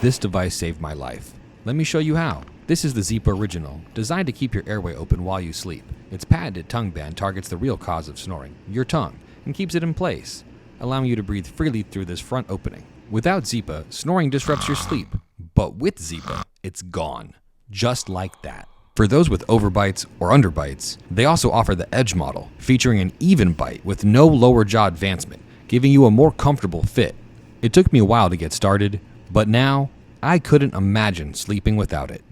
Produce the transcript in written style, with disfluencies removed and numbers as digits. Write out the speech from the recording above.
This device saved my life. Let me show you how. This is the ZYPPAH Original, designed to keep your airway open while you sleep. Its patented tongue band targets the real cause of snoring, your tongue, and keeps it in place, allowing you to breathe freely through this front opening. Without ZYPPAH, snoring disrupts your sleep. But with ZYPPAH, it's gone. Just like that. For those with overbites or underbites, they also offer the Edge model, featuring an even bite with no lower jaw advancement, giving you a more comfortable fit. It took me a while to get started, but now I couldn't imagine sleeping without it.